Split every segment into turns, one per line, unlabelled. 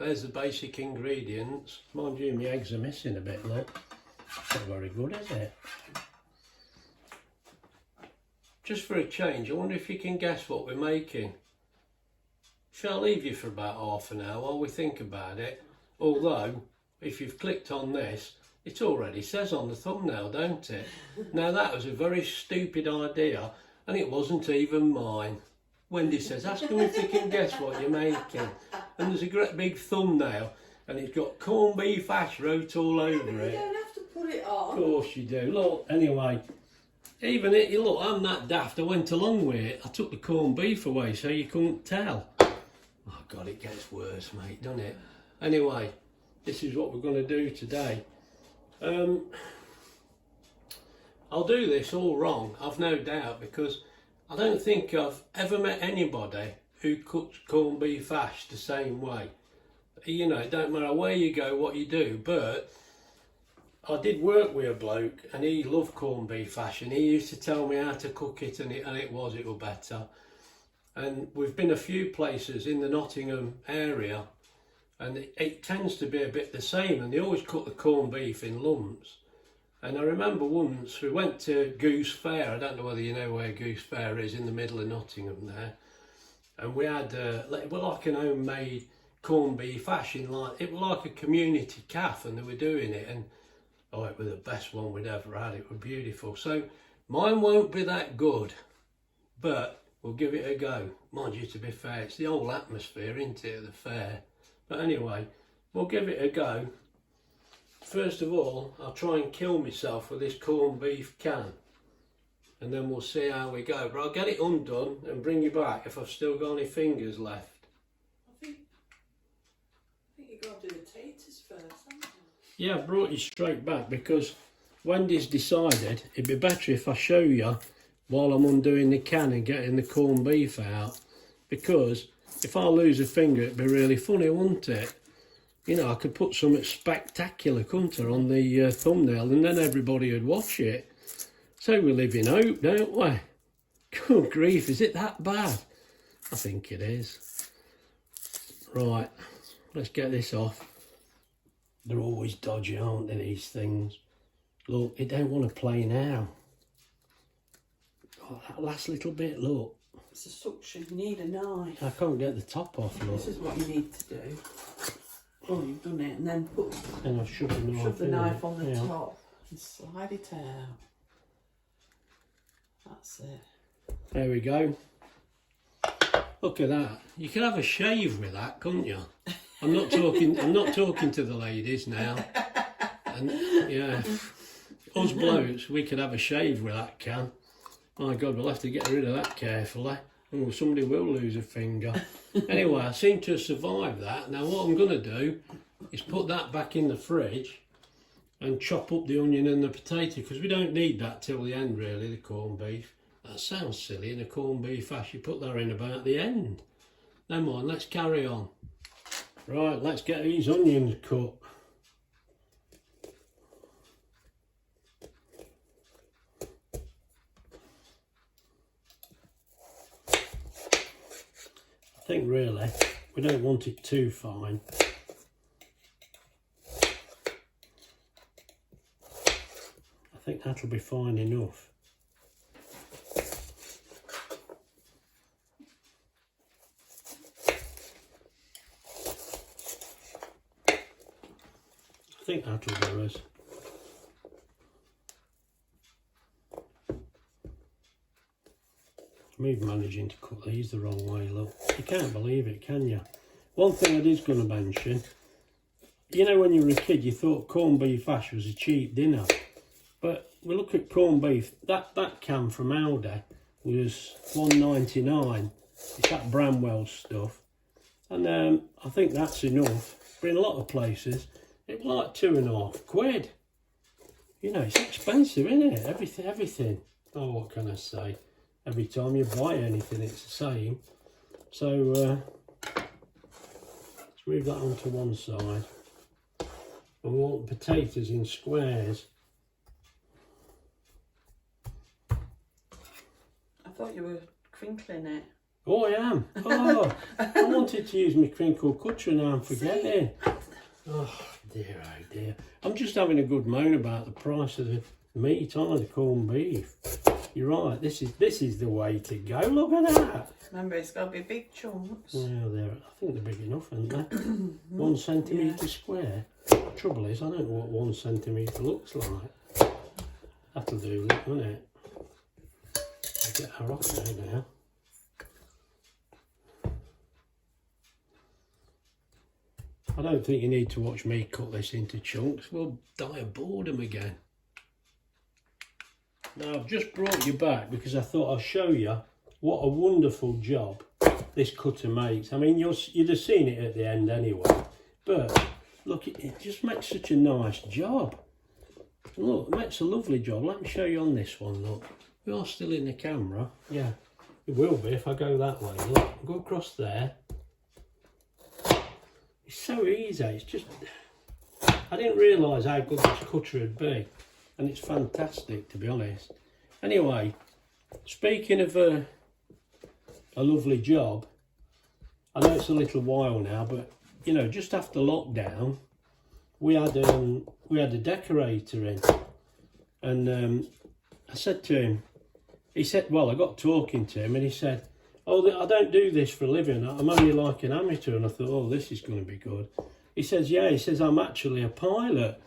There's the basic ingredients. Mind you, my eggs are missing a bit, look. Not very good, is it? Just for a change, I wonder if you can guess what we're making. Shall I leave you for about half an hour while we think about it? Although, if you've clicked on this, it already says on the thumbnail, don't it? Now that was a very stupid idea, and it wasn't even mine. Wendy says, ask them if they can guess what you're making. And there's a great big thumbnail, and it's got corned beef hash wrote all over it.
You don't have to put it on.
Of course you do. Look, anyway, even it, you look, I'm that daft, I went along with it. I took the corned beef away so you couldn't tell. Oh God, it gets worse, mate, doesn't it? Anyway, this is what we're going to do today. I'll do this all wrong, I've no doubt, because I don't think I've ever met anybody who cooks corned beef hash the same way. You know, it don't matter where you go, what you do, but I did work with a bloke and he loved corned beef hash and he used to tell me how to cook it, and it was better. And we've been a few places in the Nottingham area and it tends to be a bit the same, and they always cook the corned beef in lumps. And I remember once we went to Goose Fair. I don't know whether you know where Goose Fair is, in the middle of Nottingham there. And we had, it was like an homemade corned beef hash in it was like a community cafe, and they were doing it, and oh, it was the best one we'd ever had. It was beautiful. So mine won't be that good, but we'll give it a go. Mind you, to be fair, it's the whole atmosphere, isn't it, at the fair? But anyway, we'll give it a go. First of all, I'll try and kill myself with this corned beef can, and then we'll see how we go. But I'll get it undone and bring you back if I've still got any fingers left.
I think you've got to do the taters first, haven't you?
Yeah, I brought you straight back because Wendy's decided it'd be better if I show you while I'm undoing the can and getting the corned beef out, because if I lose a finger it'd be really funny, wouldn't it? You know, I could put something spectacular, couldn't I, on the thumbnail, and then everybody would watch it. So we live in hope, don't we? Good grief, is it that bad? I think it is. Right, let's get this off. They're always dodgy, aren't they, these things? Look, it don't want to play now. Oh, that last little bit, look.
It's a suction, you need a knife.
I can't get the top off, look.
This is what you need to do. Oh, you've done it, and then
And I've shoved the
knife on the top and slide it out. That's it.
There we go. Look at that. You could have a shave with that, couldn't you? I'm not talking to the ladies now. And yeah, us blokes, we could have a shave with that can. My God, we'll have to get rid of that carefully. Oh, somebody will lose a finger. Anyway, I seem to have survived that. Now what I'm going to do is put that back in the fridge and chop up the onion and the potato, because we don't need that till the end really, the corned beef. That sounds silly, in a corned beef hash you put that in about the end. Never mind, let's carry on. Right, let's get these onions cut. I think really we don't want it too fine. I think that'll be fine enough. I think that'll do us. I'm even managing to cut these the wrong way, look. You can't believe it, can you? One thing I was going to mention, you know, when you were a kid you thought corned beef hash was a cheap dinner, but we look at corned beef, that can from Aldi was £1.99. It's that Bramwell stuff, and I think that's enough. But in a lot of places it was like £2.50. You know, it's expensive, isn't it? Everything. Oh, what can I say? Every time you buy anything, it's the same. So, let's move that onto one side. And we want the potatoes in squares.
I thought you were crinkling it.
Oh, I am. Oh, I wanted to use my crinkle cutter and now I'm forgetting. Oh dear, oh dear. I'm just having a good moan about the price of the meat, aren't I? The corned beef. You're right. This is the way to go. Look at that.
Remember, it's got to be big chunks.
Well, I think they're big enough, aren't they? 1 centimetre square. Trouble is, I don't know what 1 centimetre looks like. That'll do, won't it? I'll get her off there now. I don't think you need to watch me cut this into chunks. We'll die of boredom again. Now, I've just brought you back because I thought I'll show you what a wonderful job this cutter makes. I mean, you'd have seen it at the end anyway. But, look, it just makes such a nice job. Look, it makes a lovely job. Let me show you on this one, look. We are still in the camera. Yeah, it will be if I go that way. Look, go across there. It's so easy. It's just... I didn't realise how good this cutter would be. And it's fantastic, to be honest. Anyway, speaking of a lovely job, I know it's a little while now, but, you know, just after lockdown, we had a decorator in. And I said to him, he said, well, I got talking to him and he said, oh, I don't do this for a living. I'm only like an amateur. And I thought, oh, this is going to be good. He says, yeah, he says, I'm actually a pilot.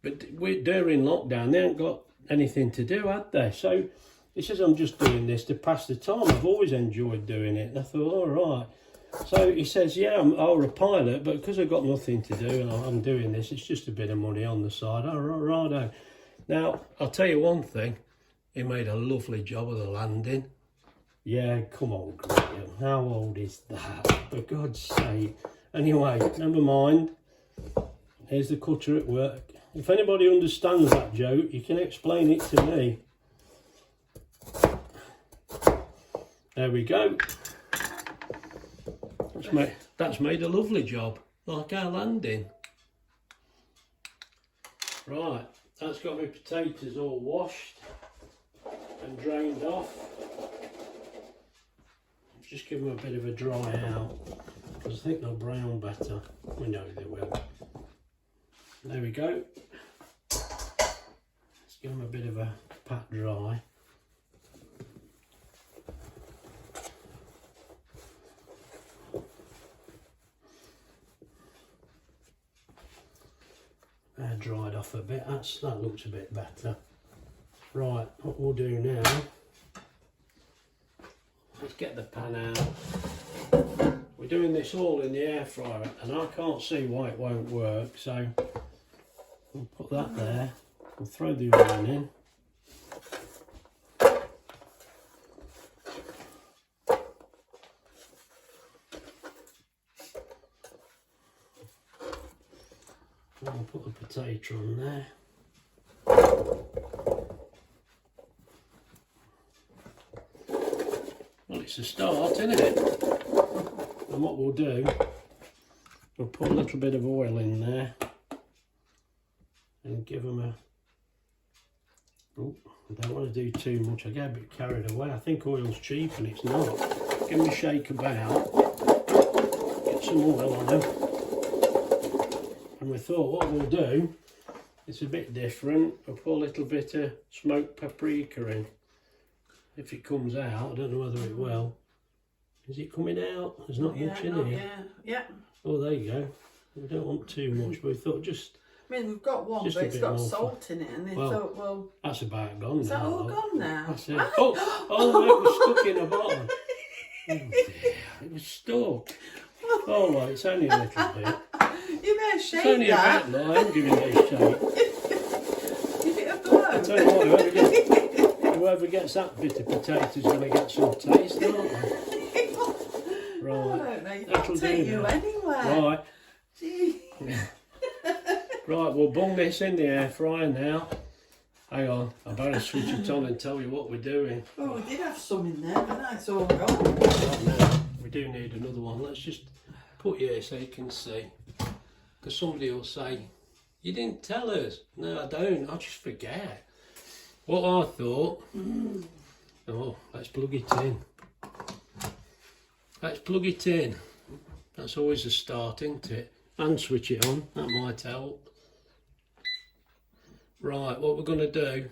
But during lockdown, they ain't got anything to do, had they? So he says, I'm just doing this to pass the time. I've always enjoyed doing it. And I thought, all right. So he says, yeah, I'm a pilot, but because I've got nothing to do and I'm doing this, it's just a bit of money on the side. All right. Now, I'll tell you one thing. He made a lovely job of the landing. Yeah, come on, Graham. How old is that? For God's sake. Anyway, never mind. Here's the cutter at work. If anybody understands that joke, you can explain it to me. There we go. That's made a lovely job, like our landing. Right, that's got my potatoes all washed and drained off. Just give them a bit of a dry out, because I think they'll brown better. We know they will. There we go. Let's give them a bit of a pat dry. They're dried off a bit. That looks a bit better. Right, what we'll do now, let's get the pan out. We're doing this all in the air fryer and I can't see why it won't work, so we'll put that there. We'll throw the onion in. And we'll put the potato on there. Well, it's a start, isn't it? And what we'll do, we'll put a little bit of oil in there and give them a... Oh, I don't want to do too much. I get a bit carried away. I think oil's cheap and it's not. Give them a shake about. Get some oil on them. And we thought what we'll do, it's a bit different. We'll put a little bit of smoked paprika in. If it comes out, I don't know whether it will. Is it coming out? There's not much in here.
Yeah.
Oh, there you go. We don't want too much, but we thought just...
I mean, we've got one, but it's got salt in it, and they thought, well...
That's about gone now.
Is that all gone now?
That's it. Oh, it was stuck in the bottom. Oh dear, it was stuck. Oh, right, it's only a little bit.
You better shake
it's only
that.
a bit, no, I'm giving it a shake.
Give it a blow.
I tell you what, whoever gets that bit of potato is going to get some taste, aren't they? Right.
I don't know,
That'll
take
do
you
now.
anywhere.
Right.
Gee.
Right, we'll bung this in the air fryer now. Hang on, I better switch it on and tell you what we're doing.
Oh, we did have some in there, but that's all gone.
Right now, we do need another one. Let's just put here so you can see. Because somebody will say, you didn't tell us. No, I don't. I just forget. What I thought, oh, let's plug it in. Let's plug it in. That's always a start, isn't it? And switch it on, that might help. Right, what we're going to do,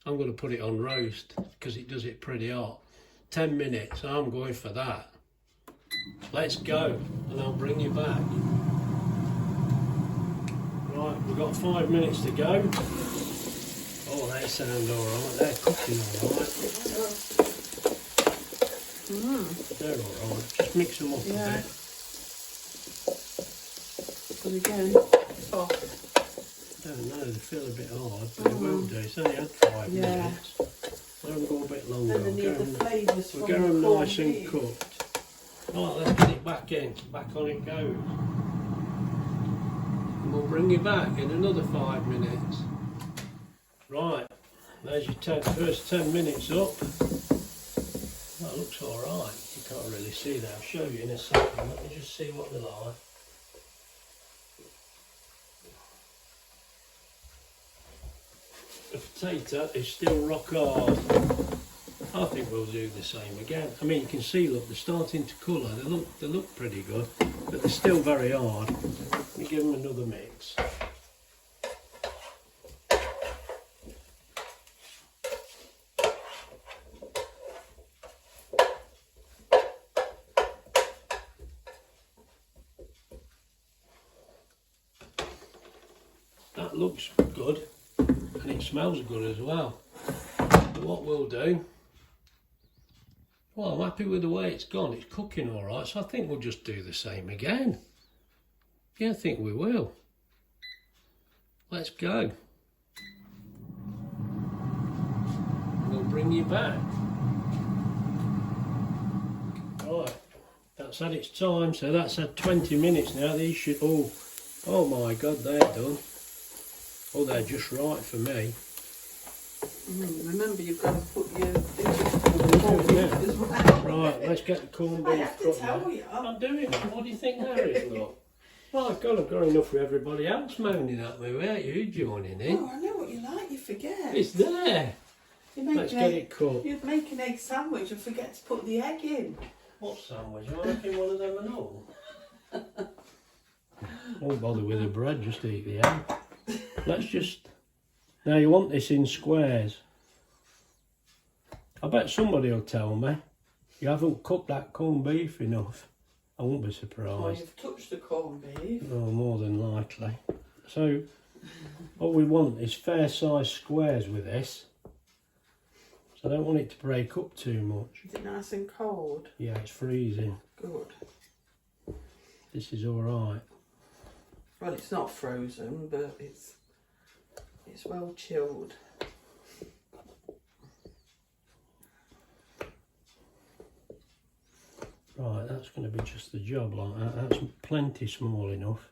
I'm going to put it on roast because it does it pretty hot. 10 minutes, I'm going for that. Let's go, and I'll bring you back. Right, we've got 5 minutes to go. Oh, they sound alright, they're cooking alright. They're alright, just mix them up a bit.
But again, soft.
I don't know, they feel a bit hard, but they will do. It's only had 5 minutes. Let them go a bit longer.
And they need the flavours from
We'll get
the
them
corned
nice and
beef.
cooked. Right, let's get it back in. Back on it goes. And we'll bring you back in another 5 minutes. Right, there's your first 10 minutes up. That looks alright. You can't really see that. I'll show you in a second. Let me just see what they're like. The potato is still rock hard. I think we'll do the same again. I mean, you can see, look, they're starting to colour. They look pretty good, but they're still very hard. Let me give them another mix. That looks good, and it smells good as well. But what we'll do, well, I'm happy with the way it's gone. It's cooking all right, so I think we'll just do the same again. Yeah, I think we will. Let's go. We'll bring you back. Right, that's had its time, so that's had 20 minutes now. These should, oh my God, they're done. Oh, they're just right for me.
Remember, you've got to put your
corned beef
as well.
Right, let's get the corned
I
beef
have to
cooked
tell
now.
you.
I'm doing it. What do you think that is, look? Well, I've got enough for everybody else moaning at me without you joining in.
Oh, I know what you like, you forget.
It's there.
Let's
get it cooked.
You'd make an egg sandwich and forget to put the egg in.
What sandwich? Am I making one of them and all? Don't bother with the bread, just eat the egg. Let's just... Now you want this in squares. I bet somebody will tell me you haven't cooked that corned beef enough. I won't be
Well,
surprised.
you've touched the corned beef.
Oh, more than likely. So, what we want is fair sized squares with this. So I don't want it to break up too much.
Is it nice and cold?
Yeah, it's freezing.
Good.
This is alright.
Well, it's not frozen, but it's well chilled.
Right, that's going to be just the job like that. That's plenty small enough.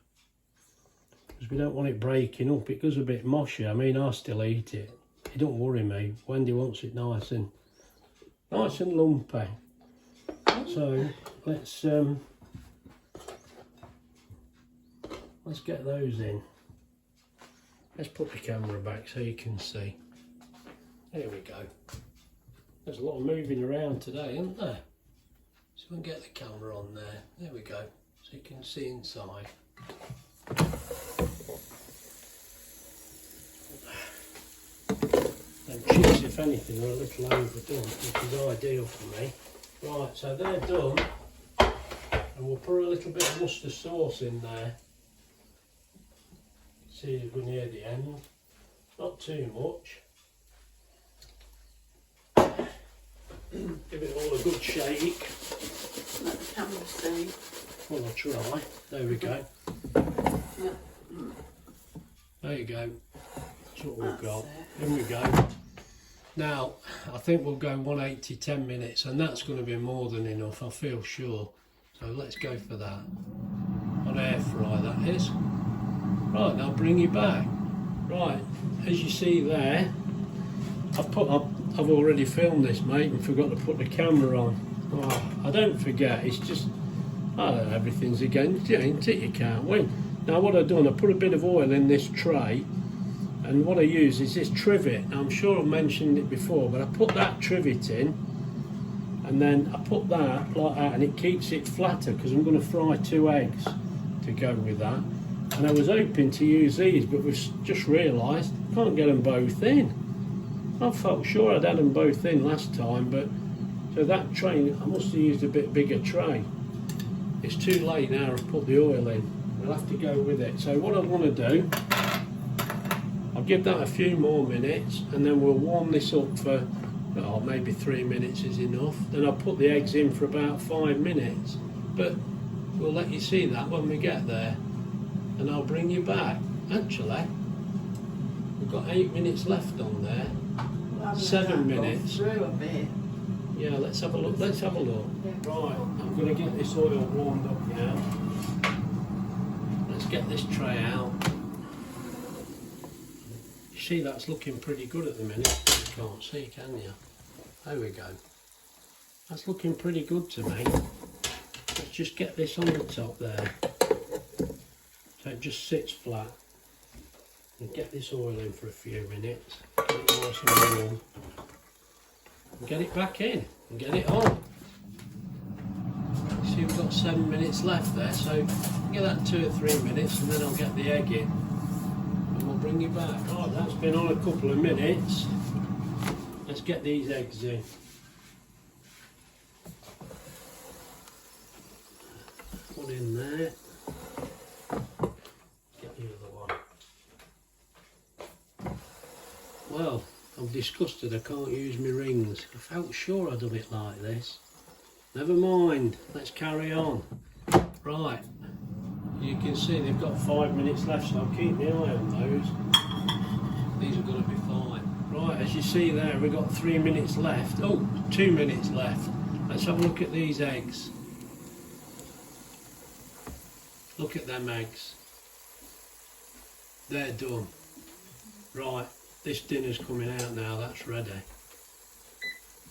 Because we don't want it breaking up. It goes a bit mushy. I mean, I still eat it. It don't worry me. Wendy wants it nice and lumpy. So let's get those in. Let's put the camera back so you can see. There we go. There's a lot of moving around today, isn't there? So we can get the camera on there. There we go. So you can see inside. And chips, if anything, are a little overdone, which is ideal for me. Right, so they're done. And we'll put a little bit of Worcester sauce in there. See as we're near the end. Not too much. Give it all a good shake.
Let the camera see.
Well, I'll try. There we go. There you go. That's what we've got. Here we go. Now, I think we'll go 180, 10 minutes, and that's going to be more than enough, I feel sure. So let's go for that. On air fry, that is. Right, now bring you back. Right, as you see there, I've already filmed this, mate, and forgot to put the camera on. Right, I don't forget, it's just, everything's against you, ain't it? You can't win. Now what I've done, I put a bit of oil in this tray, and what I use is this trivet. Now, I'm sure I mentioned it before, but I put that trivet in, and then I put that like that, and it keeps it flatter because I'm going to fry 2 eggs to go with that. And I was hoping to use these, but we've just realised can't get them both in. I felt sure I'd had them both in last time, but so that tray, I must have used a bit bigger tray. It's too late now. I've put the oil in. We'll have to go with it. So what I want to do, I'll give that a few more minutes, and then we'll warm this up for maybe 3 minutes is enough. Then I'll put the eggs in for about 5 minutes, but we'll let you see that when we get there, and I'll bring you back. Actually, we've got 8 minutes left on there. 7 minutes.
Through a bit.
Yeah, let's have a look. Let's have a look.
Yeah.
Right, I'm going to get this oil warmed up now. Let's get this tray out. You see, that's looking pretty good at the minute. You can't see, can you? There we go. That's looking pretty good to me. Let's just get this on the top there, so it just sits flat. And get this oil in for a few minutes. Get it nice and warm. And get it back in and get it on. See, we've got 7 minutes left there, so give that 2 or 3 minutes, and then I'll get the egg in and we'll bring you back. Right, that's been on a couple of minutes. Let's get these eggs in. Put in there. Get the other one. Well, I'm disgusted I can't use my rings. I felt sure I'd done it like this. Never mind, let's carry on. Right, you can see they've got 5 minutes left, so I'll keep my eye on those. These are going to be fine. Right, as you see there, we've got 3 minutes left. Oh, 2 minutes left. Let's have a look at these eggs. Look at them eggs. They're done. Right, this dinner's coming out now, that's ready.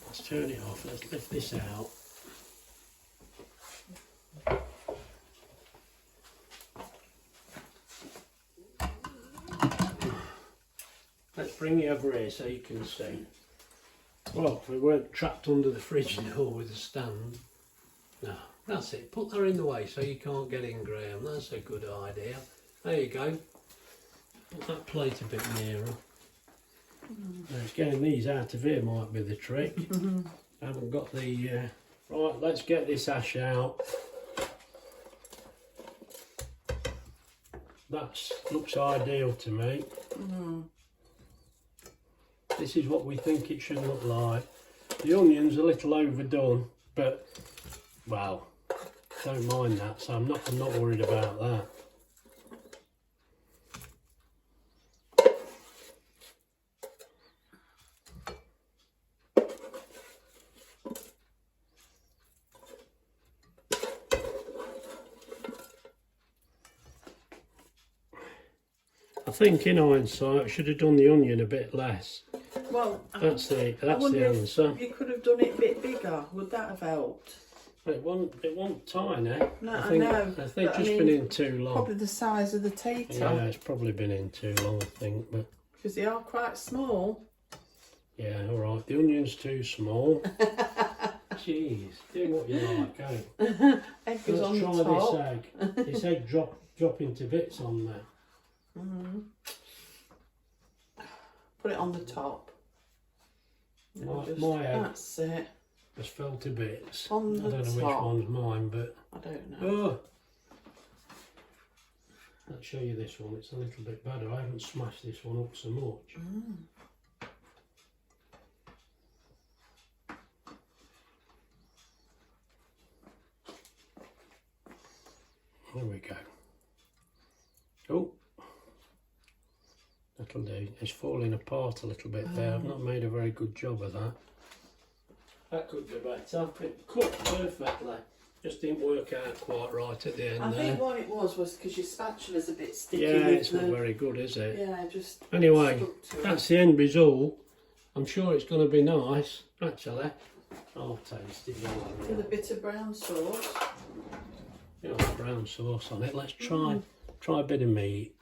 Let's turn it off, let's lift this out. Let's bring you over here so you can see. Well, we weren't trapped under the fridge door with a stand. No, that's it. Put that in the way so you can't get in, Graham. That's a good idea. There you go. Put that plate a bit nearer. It's getting these out of here might be the trick. I haven't got the... Right, let's get this ash out. That looks ideal to me. This is what we think it should look like. The onion's a little overdone, but, well, don't mind that, so I'm not worried about that. I think in hindsight I should have done the onion a bit less.
Well,
That's the answer.
You could have done it a bit bigger. Would that have helped?
It wasn't tiny.
No,
I think
know.
it's
but
just been in too long.
Probably the size of the tater.
Yeah, it's probably been in too long, I think. But
Because they are quite small.
yeah, all right. The onion's too small. Jeez, do what you like, eh?
Egg goes on
Let's
the
try
top.
this egg. This egg drop into bits on there.
Put it on the top.
My egg
That's it.
has fell to bits.
On
I
the
don't know which
top.
one's mine, but
I don't know.
oh, I'll show you this one. It's a little bit better. I haven't smashed this one up so much. There we go. Oh, that'll do. It's falling apart a little bit there. I've not made a very good job of that. That could be better. It cooked perfectly. Just didn't work out quite right at the end
I
there.
think what it was because your spatula's a bit sticky.
Yeah,
with
it's not very good, is it?
Yeah, just
Anyway,
stuck to it.
that's the end result. I'm sure it's going to be nice, actually. I'll taste it.
With a bit of brown sauce.
You know, brown sauce on it. Let's try a bit of meat.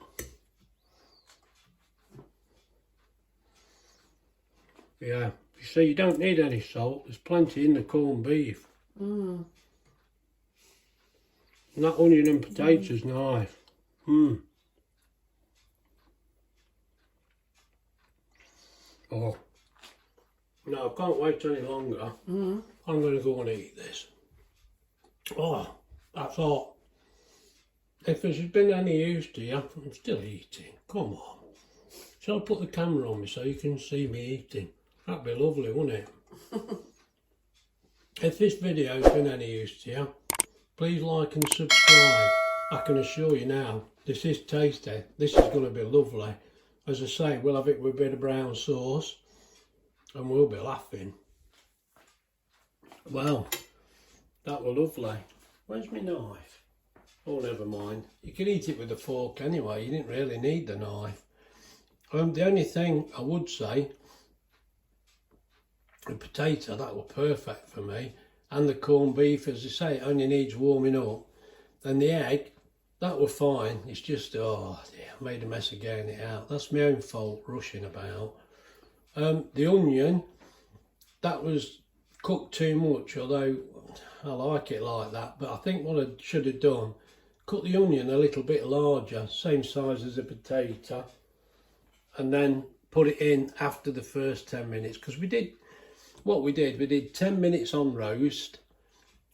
Yeah, you see, you don't need any salt. There's plenty in the corned beef.
Mm.
And that onion and potatoes nice. Mm. Oh. No, I can't wait any longer.
Mm.
I'm going to go and eat this. Oh, that's hot. If it's been any use to you, I'm still eating. Come on. Shall I put the camera on me so you can see me eating? That'd be lovely, wouldn't it? If this video's been any use to you, please like and subscribe. I can assure you now, this is tasty. This is going to be lovely. As I say, we'll have it with a bit of brown sauce and we'll be laughing. Well, that was lovely. Where's my knife? Oh, never mind. You can eat it with a fork anyway. You didn't really need the knife. The only thing I would say, the potato, that was perfect for me. And the corned beef, as I say, it only needs warming up. And the egg, that was fine. It's just, oh dear, I made a mess of getting it out. That's my own fault, rushing about. The onion, that was cooked too much, although I like it like that. But I think what I should have done, cut the onion a little bit larger, same size as a potato, and then put it in after the first 10 minutes. Because we did 10 minutes on roast,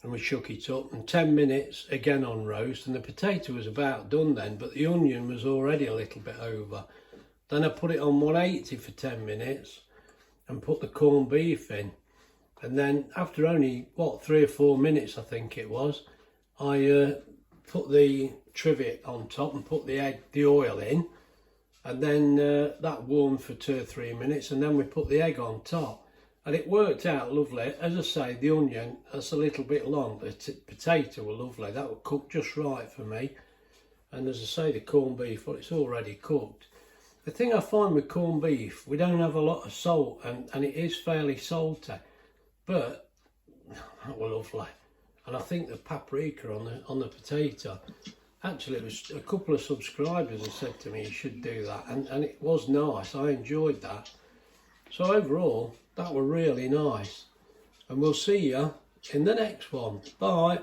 and we shook it up, and 10 minutes again on roast, and the potato was about done then, but the onion was already a little bit over. Then I put it on 180 for 10 minutes and put the corned beef in. And then after only, 3 or 4 minutes I think it was, I put the trivet on top and put the oil in. And then that warmed for 2 or 3 minutes, and then we put the egg on top. And it worked out lovely. As I say, the onion, that's a little bit long. The potato were lovely. That would cook just right for me. And as I say, the corned beef, well, it's already cooked. The thing I find with corned beef, we don't have a lot of salt, and it is fairly salty. But that was lovely. And I think the paprika on the potato, actually it was a couple of subscribers that said to me you should do that, and it was nice. I enjoyed that. So overall, that were really nice. And we'll see you in the next one. Bye.